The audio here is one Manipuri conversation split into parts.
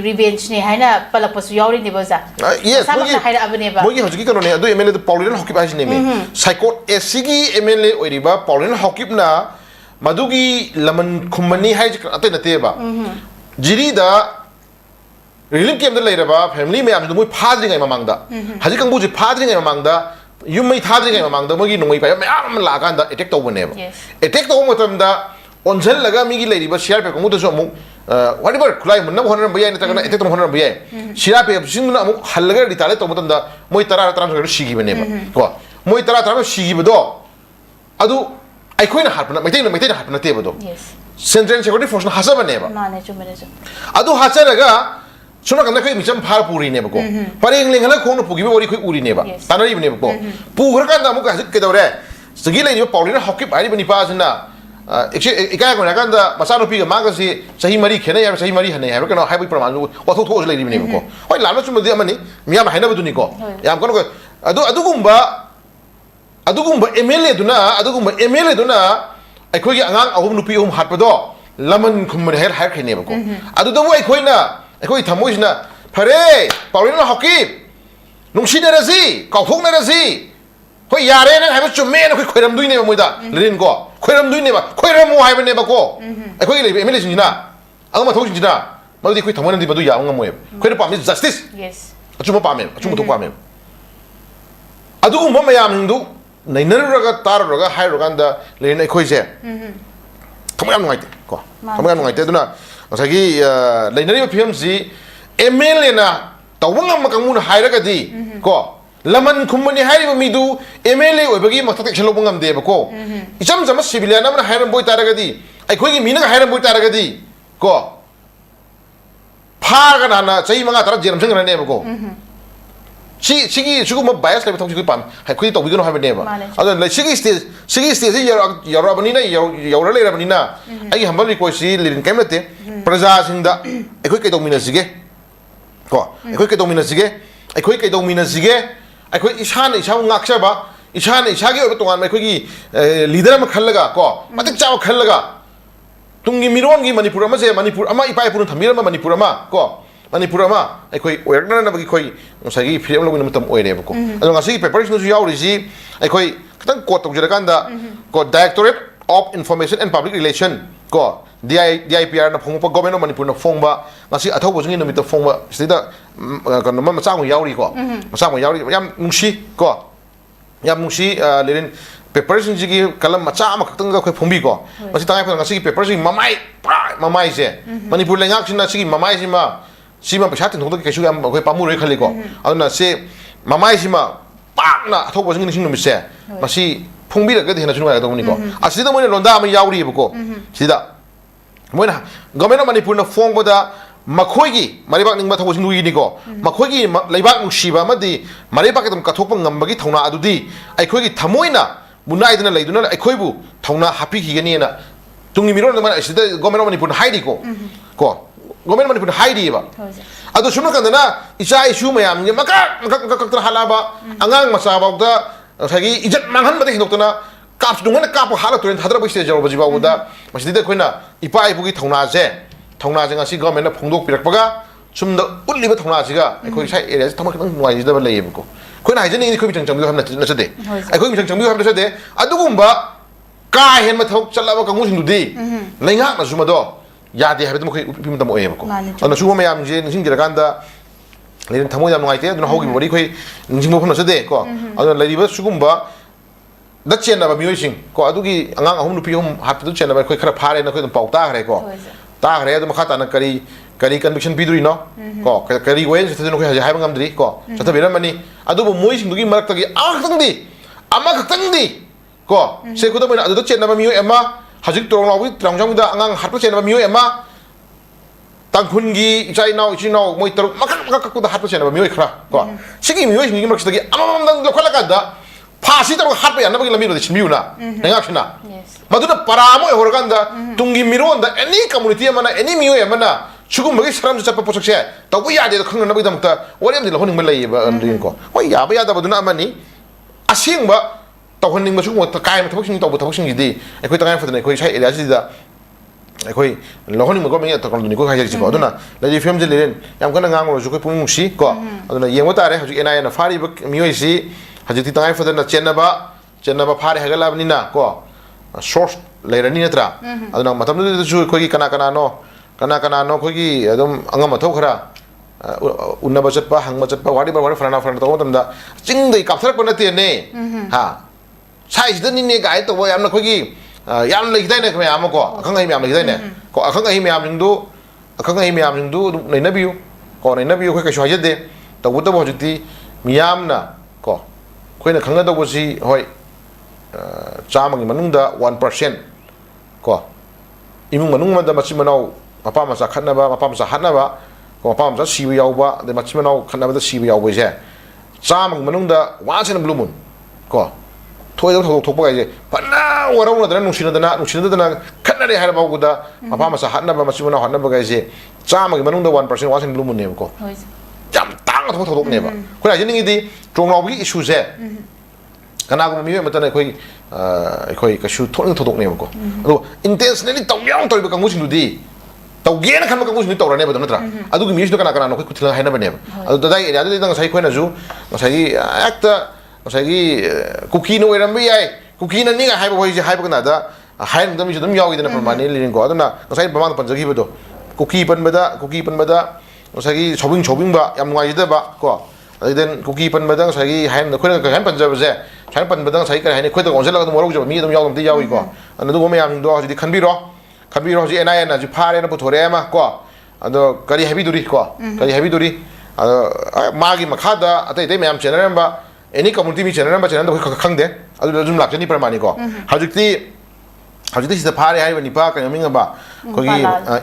revenge ne haina palapasu yauri ne baza yes sabakna haira abane ba mogi hoji kano ne adu MLA the Pauline Hokip has name psycho SCG MLA oiriba Pauline Hokip na madugi laman khumani hai ate na te ba jiri da relief game da leiraba family me am du moi phadri ngai mamangda haji kangbu ji phadri ngai mamangda yum mai thadri ngai mamangda mogi nongoi pa am la kan da attack to bane ba attack to matam da onjal laga mi gi leiriba share pe kangbu da so mu whatever kulai munna honar bayai na tagana attack to honar bayai shira pe singuna mu halaga ritale to matam da moi tara tara so shigi bane ba ko moi tara tara shigi bado adu ai koina harpna mai na harpna te bado central security force na hasaba ne ba mane chumere adu hasaraga suna kan kai micham phar puri ne ba ko pareng lengala khong pugi be ori khoi uri ne ba tanari ne ba ko pu har kan da mu ka ke dore sigi le ni Pauline Hokip ai bani pa sina ikai ko na kan da masano pi ga maga si sahi mari khena ya sahi mari hane ya ka no hai bai praman wa tho tho le ni ne ba ko oi lama chum de amani miyam haina bu ni ko yam ko adu gumba MLA duna akhoi gi angang ahum nupi ahum hatpado laman khumman her har khine ba ko adu da wai akhoi thamoi sina phare Pauline Hokip nungsi na rasi kauthok na rasi hoi yare na haiba chumme na khoiram dui ne ba moida lerin ko khoiram dui ne ba khoiram mo haiba ne ba ko akhoi le MLA sina angma thok sina madi khoi thamoi na di badu ya angma moe khoi pa mi justice yes achuma pa me achuma to pa me adu umma mayam ndu nainaraga taraga hairoganda lerin akhoi je thamyam ngai ko thamyam ngai te duna asagi lainari film si MLA na tawang makamuna hairaga di ko laman khumani hairiba midu MLA oibagi matak chelobang amde ba ko icham jama civilian amna hairam boy taraga di akhoi gi mina hairam boy taraga di ko phaga na chai manga tara jeram sangna ne ba ko sigi suguma bias le thong sigi pam hai khoi to bigno habe ne ba ado le sigi stage yaro bani na yaro le bani na ai hambal ko si lirin kaimate praja singda akhoi ke to mina sige ko akhoi ke to mina sige akhoi ke to mina sige akhoi ishan isha ngaksa ba ishan isha ge tongan akhoi gi leader ma khallaga ko matik chaw khallaga tungi miron gi manipur ama je manipur ama ipai purun thamira ma manipur ama ko manipur ama akhoi oirna na bagi khoi sagi film lo matam oire ba ko ado ngasi papers no yaw ri akhoi khitang ko tok jira kanda ko Directorate of Information and Public Relation ko DIPR na phongpa government of manipur na phongba ngasi athau bo jingi nomita phongba sida kan ma machang yaw ri ko machang yaw ri yam nungsi ko yam nungsi lerin papers jigi kalam macha ama khitang ga khoi phongbi ko masi tangai phang ngasi papers mamai se manipur lengak sina sigi mamai sima sima pesa tin thongda ke su am khoi pamu roi khali ko aduna se mamai sima pakna thok bo jingi sing nomi se masi phongbi ra ga de na sunu ga dong ni ko asida mo ne londa ma yauri ko sida moina government of manipur na phong boda makhoi gi maribak ning ma thok sing ni ko makhoi gi leibak mushiba madi maribak dum ka thok ngam bagi thona adudi ai khoi gi thamoina munai dina leiduna ai khoi bu thona happy gi ni na tungi miro na sida government of manipur haidi ko government manipur haidi ba adu sunu kan na isa issue mayam ni maka tra halaba angang masa ba da sagi ijat manghan bade hinokna kap dungan kap hala turen hadra bai stage ba jiba uda masjid khoina ipa ipugi thongna je ngasi government na phongdok pirak paga sumda ulliba thongna jiga khoi sai area thamak nang nuai da lei ba ko khoina haijani ni khoi bitang chambi hamna na chade ai khoi bitang chambi hamna chade adugumba ka hen ma thok chalaba ka ngu sindudi leinga na sumado yade habe dum khoi pim dam oye ko ana su ma yam je ning jira kanda lerin thamo yam ngai te dun hogi bori khoi ning mo phna chade ko adun leriba sugumba da chen na ba mioi sing ko adugi angang ahum nupi hum hap du chen na ba khoi khara phare na khoi dum pau ta hare ko ta hare dum khata na kari conviction biduri no ko kari wen se no khoi ha ba ngam dri ko chata beram mani adu bo moi sing dugi marak tagi ama khatang di ko se ko da adu da chen na ba mioi ema hajik torong lawi trangjang da angang hatpa chen ba mioi ema tangkhun gi ichai nau moi taruk makak ku da hatpa chen ba mioi khra ko sigi mioi sing gi marak tagi amam dang lo khala ka da phasi taruk hatpa ya na bagi lami ro chimiu na ngak china maduna paramo horganda tungi miron da any community mana any mioi mana chugum bagi saram chapa posok se tabu ya de khang na bagi damta wariam de honing melai ba andin ko hoi ya ba ya da baduna amani asing ba tawhan ning masuk mo ta kai ma thok sing taw thok sing di ai khoi tangai fadne khoi sai area si da ꯑꯩꯈꯣꯏ ꯂꯧꯍꯟꯅꯤꯡꯕ ꯒꯣꯔꯃꯦꯟꯒꯤ ꯇꯧꯔꯝꯗꯨꯅꯤ ꯑꯩꯈꯣꯏ ꯍꯥꯏꯖꯔꯤꯁꯤꯀꯣ ꯑꯗꯨꯅ ꯂꯩꯔꯤꯕ ꯐꯤꯕꯝꯁꯦ ꯂꯩꯔꯦ ꯌꯥꯝ ꯀꯟꯅ ꯉꯥꯡꯉꯨꯔꯁꯨ ꯑꯩꯈꯣꯏ ꯄꯨꯛꯅꯤꯡ ꯅꯨꯡꯁꯤ ꯀꯣ ꯑꯗꯨꯅ ꯌꯦꯡꯕ ꯇꯥꯔꯦ ꯍꯧꯖꯤꯛ NIAꯅ ꯐꯥꯔꯤꯕ ꯃꯤꯑꯣꯏꯁꯤ ꯍꯧꯖꯤꯛꯇꯤ ꯇꯉꯥꯏ ꯐꯗꯅ ꯆꯦꯟꯅꯕ ꯐꯥꯔꯦ ꯍꯥꯏꯒꯠꯂꯛꯑꯕꯅꯤꯅ ꯀꯣ ꯁꯣꯔꯁ ꯂꯩꯔꯅꯤ ꯅꯠꯇ꯭ꯔꯥ ꯑꯗꯨꯅ ꯃꯇꯝꯗꯨꯗꯁꯨ ꯑꯩꯈꯣꯏꯒꯤ ꯀꯅꯥ ꯀꯅꯥꯅꯣ ꯑꯩꯈꯣꯏꯒꯤ ꯑꯗꯨꯝ ꯑꯉꯝ ꯑꯊꯧ ꯈꯔ ꯎꯅꯕ ꯆꯠꯄ ꯍꯪꯕ ꯆꯠꯄ ꯋꯥꯔꯤ ꯐꯔꯅ ꯇꯧꯕ ꯃꯇꯝꯗ ꯆꯤꯡꯗꯒꯤ ꯀꯥꯞꯊꯔꯛꯄ ꯅꯠꯇꯦꯅꯦ ꯍꯥ ꯁꯥꯏꯁꯤꯗꯅꯤꯅꯦ ꯀꯥꯏ ꯇꯧꯕ ꯌꯥꯝꯅ ꯑꯩꯈꯣꯏꯒꯤ ꯌꯥꯝ ꯂꯩꯈꯤꯗꯥꯏꯅꯦ ꯃꯌꯥꯝ ꯑꯃ ꯀꯣ ꯑꯈꯪ ꯑꯍꯩ ꯃꯌꯥꯝ ꯂꯩꯈꯤꯗꯥꯏꯅꯦ ꯀꯣ ꯑꯈꯪ ꯑꯍꯩ ꯃꯌꯥꯝꯁꯤꯡꯗꯨ ꯑꯗꯨꯝ ꯅꯩꯅꯕꯤꯌꯨ ꯑꯩꯈꯣꯏ ꯀꯩꯁꯨ ꯍꯥꯏꯖꯗꯦ ꯇꯧꯕꯇꯕꯨ ꯍꯧꯖꯤꯛꯇꯤ ꯃꯤꯌꯥꯝꯅ ꯀꯣ ꯑꯩꯈꯣꯏꯅ ꯈꯪꯒꯗꯧꯕꯁꯤ ꯍꯣꯏ 100ꯒꯤ ꯃꯅꯨꯡꯗ 1% ꯀꯣ 이문 만웅마다 마치면au 아빠 마사 칸나바 아빠 마사 한나바 그 아빠 마사 시부 야우바 내 마치면au 칸나바다 시부 야우바 이제 짬 만웅다 완전한 블루문 거 토에도 독보가 이제 반나 와라우나더나 농신하더나 칸나리 하라바고다 아빠 마사 한나바 마치면au 한나바가 이제 짬이 만웅다 1% 완전 블루문네요 거 짬땅 독네바 그래 이닝이디 종라우기 이슈제 그나고 미에 맞다네 거의 그슈 토는 도독네고 또 인텐스널리 떡영 떨고 강무신도디 떡게나 칸마 강무신도 떠라네 버더나트라 아두기 미시도 그나가나 그 쿠틀 하이나바네 아두 다다이 야들이당 사이 코이나주 사이 액터 사이 쿠키노 이람비 야이 쿠키나 니가 하이버 보이지 하이버 나다 하이는 덤이 좀 야오게 되는 프로마니 리는 거 아두나 사이 바만 번적이버도 쿠키 번마다 사이 조빙바 얌와이다 바거 अदन कुकी पनबदंग सही हाइन नखोन का हाइन पंजाबजे हाइन पनबदंग सही का हाइन खोद ओंजला का मोरक जो मी दम यावम दि यावी को अन दु गोमे याम दो हजि खनबिरो हजि NIA ना जि फारे ना पुथोरे मा को अदो करी हेवी दुरी मागी मखादा अतै तै मयाम चेनल बा एनी कम्युनिटी मी चेनल दो खंगदे अदु जुम लाक्चनी परमानी को हजि सिदा फारे हाइ बनि पा कयमिंग बा कोगी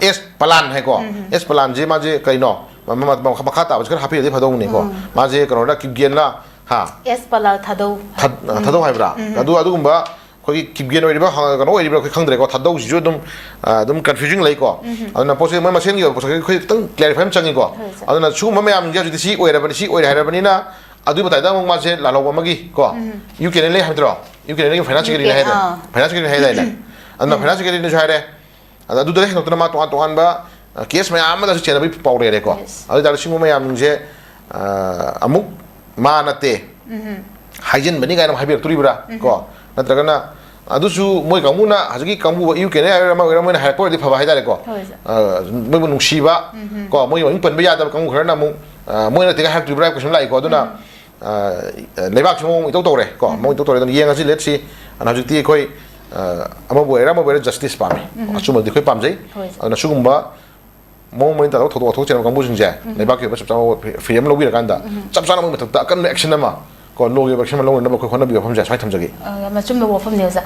एस पलान है को एस पलान जे माजे कइनो मखा ताबस खर हाफि दे फदौने को माजे करोडा किबगेनला हा एस पलाल थादौ हाइब्रा अदुगुम्बा खोगी किबगेन ओइरिबा कनो ओइरिबा खोई खंद्रे को थादौ सिजु दम कन्फ्यूजिंग लै को अदुना पोसे मै मसेन gi पोसे खोई तंग क्लैरिफाई चंगी को अदुना सुगुम्बा मयाम जे जुदि सी ओइराबनि हाइराबनिना अदु बताइदा मग माजे लालौबा मगी को यूकेन ले हाइद्रो यूकेन ले फाइनान्शियल गिरि हाइदा फाइनान्शियल गिरि हाइदा अदुना फाइनान्शियल गिरि ने हाइरे अदु दे नोतना मा तोहान बा केस मैम चेनबी पाउरे को अदुम मैमजे अमुक मा नते हाइजन बनी गायन हाइबिरतुरिब्रा को नत्रगना अदुसु मोय कांगुना हजगी कांगु यूकेन मोय हाइपोरदि फबा हाइदारे को मोय नुंसीबा को मोय वंग पनबे यादब कांगु खरना मु मोय नते हाइब्रिब्रा को सम लाई को अदुना लेबाक सम इतो तोरे को मोय इतो तोरे दन येंगसि लेटसि अन हजती कोई अमबोय जस्टिस पामे अचुमदि कोई पामजै अदुना सुगुम्बा मोमेंट तालो थोतो चेन कांगु जिंजे लेबाक के चपचा फ्रीडम लोगी रकांदा चपचा नम मथक अकन एक्शन मा को लोगी एक्शन मा लोन नब को खन बि फम जा साइ थमजगी मचुम बो फम नेसा